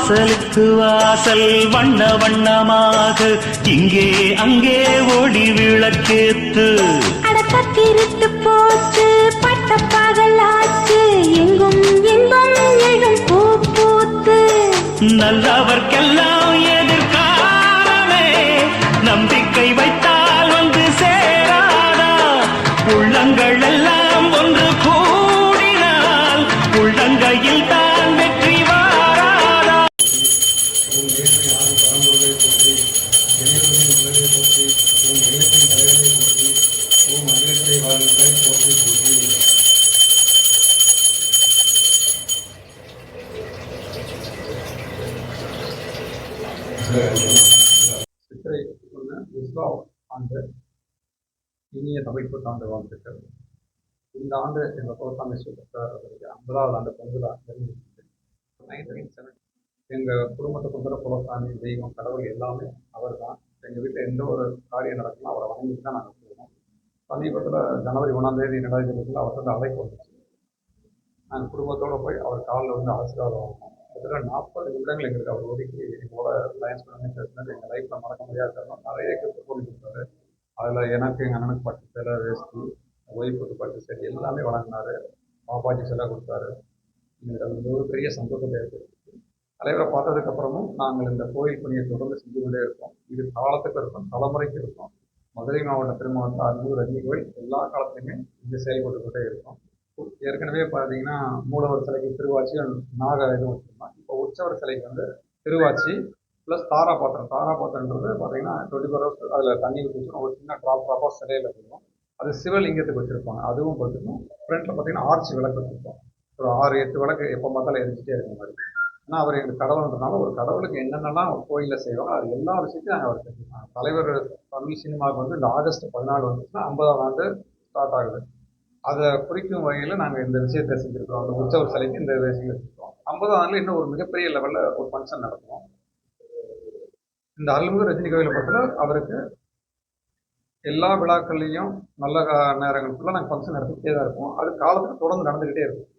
வாசலுக்கு வாசல் வண்ண வண்ணமாக இங்கே அங்கே ஓடி விளக்கேத்து அடக்கத்திருட்டு போச்சு பட்ட பகலாச்சு எங்கும் இன்பம் எழும் பூ பூத்து நல்லவர்க்கெல்லாம் எதிர்காலமே நம்பிக்கை வைத்தால் வந்து சேராதா உள்ளங்கள் எல்லாம் ஒன்று கூடினால் உள்ளங்கையில் தான் வெற்றி வாராதா. சித்திரை விஸ்வா ஆண்டு இனிய தமிழ் புத்தாண்டு வாழ்த்துக்கள். இந்த ஆண்டு எங்கள் புத்தாண்டு அவருக்கு 50வது ஆண்டு பொங்கலா நெருங்கிட்டு 1997 எங்கள் குடும்பத்தை கொண்ட புலசாமி தெய்வம் கடவுள் எல்லாமே அவர் தான். எங்கள் வீட்டில் எந்த ஒரு காரியம் நடக்கணும் அவரை வாங்கிட்டு தான் நாங்கள் போவோம். சமீபத்தில் ஜனவரி 1ஆம் தேதி 2020 அவர்கிட்ட அழைப்பு வந்துச்சு. நாங்கள் குடும்பத்தோடு போய் அவர் காலில் வந்து ஆசீர்வாதம் வாங்கணும். கிட்டத்தட்ட 40 நிமிடங்கள் எங்களுக்கு அவர் ஒதுக்கி எங்களோட லைன்ஸ் பண்ணி பேசினது எங்கள் லைஃப்பில் மறக்க முடியாத தருணம். நிறைய கிஃப்ட் போட்டு கொடுத்தாரு. அதில் எனக்கு எங்கள் அண்ணனுக்கு பட்டு சேலை வேஷ்டி, ஒய்ஃபுக்கு பட்டு சேலை எல்லாமே வழங்கினார். பாப்பாஜி செலை கொடுத்தாரு. எங்களுக்கு அது வந்து ஒரு பெரிய சந்தோஷத்தை ஏற்படுத்தி தலைவரை பார்த்ததுக்கப்புறமும் நாங்கள் இந்த கோயில் பணியை தொடர்ந்து செஞ்சு கொண்டே இருக்கோம். இது காலத்துக்கு இருக்கும், தலைமுறைக்கு இருக்கும். மதுரை மாவட்ட திருமாவட்ட அருள்மிகு ரஜினி கோயில் எல்லா காலத்துலையுமே இது செயல்பட்டு கொண்டே இருக்கும். ஏற்கனவே பார்த்தீங்கன்னா மூலவர் சிலைக்கு திருவாச்சி நாக இதுவும் வச்சுருந்தோம். இப்போ உற்சவர் சிலைக்கு வந்து திருவாச்சி ப்ளஸ் தாராபாத்திரன்றது பார்த்தீங்கன்னா 24 hours அதில் தண்ணி ஊற்றி ஒரு சின்ன ட்ராப்பாக சிலையில் வச்சுருக்கோம். அது சிவலிங்கத்துக்கு வச்சுருப்பாங்க, அதுவும் பார்த்துருக்கோம். ஃப்ரண்ட்டில் பார்த்தீங்கன்னா ஆர்ச்சி விளக்கு வச்சுருக்கோம். ஒரு 6-8 விளக்கு எப்போ பார்த்தாலும் எரிஞ்சிட்டே இருக்கிற மாதிரி. ஏன்னா அவர் எங்களுக்கு கடவுள்ன்றதுனால ஒரு கடவுளுக்கு என்னென்னலாம் ஒரு கோயிலில் செய்வாங்க அது எல்லா விஷயத்தையும் நாங்கள் அவர் செஞ்சுருக்கோம். தலைவர் தமிழ் சினிமாவுக்கு வந்து இந்த ஆகஸ்ட் 14 வந்துச்சுன்னா 50ஆம் ஆண்டு ஸ்டார்ட் ஆகுது. அதை குறிக்கும் வகையில் நாங்கள் இந்த விஷயத்தை செஞ்சுருக்கோம். அந்த உற்சவர் சிலைக்கு இந்த விஷயங்கள் செஞ்சுருக்கோம். 50ஆம் ஆண்டில் இன்னும் ஒரு மிகப்பெரிய லெவலில் ஒரு ஃபங்க்ஷன் நடத்துவோம். இந்த அருள்மிகு ரஜினி கோயிலை பொறுத்தவரை அவருக்கு எல்லா விழாக்கள்லையும் நல்ல நேரங்களுக்குள்ள நாங்கள் ஃபங்க்ஷன் நடத்திக்கிட்டே தான் இருப்போம். அது காலத்துக்கு தொடர்ந்து நடந்துக்கிட்டே இருக்கும்.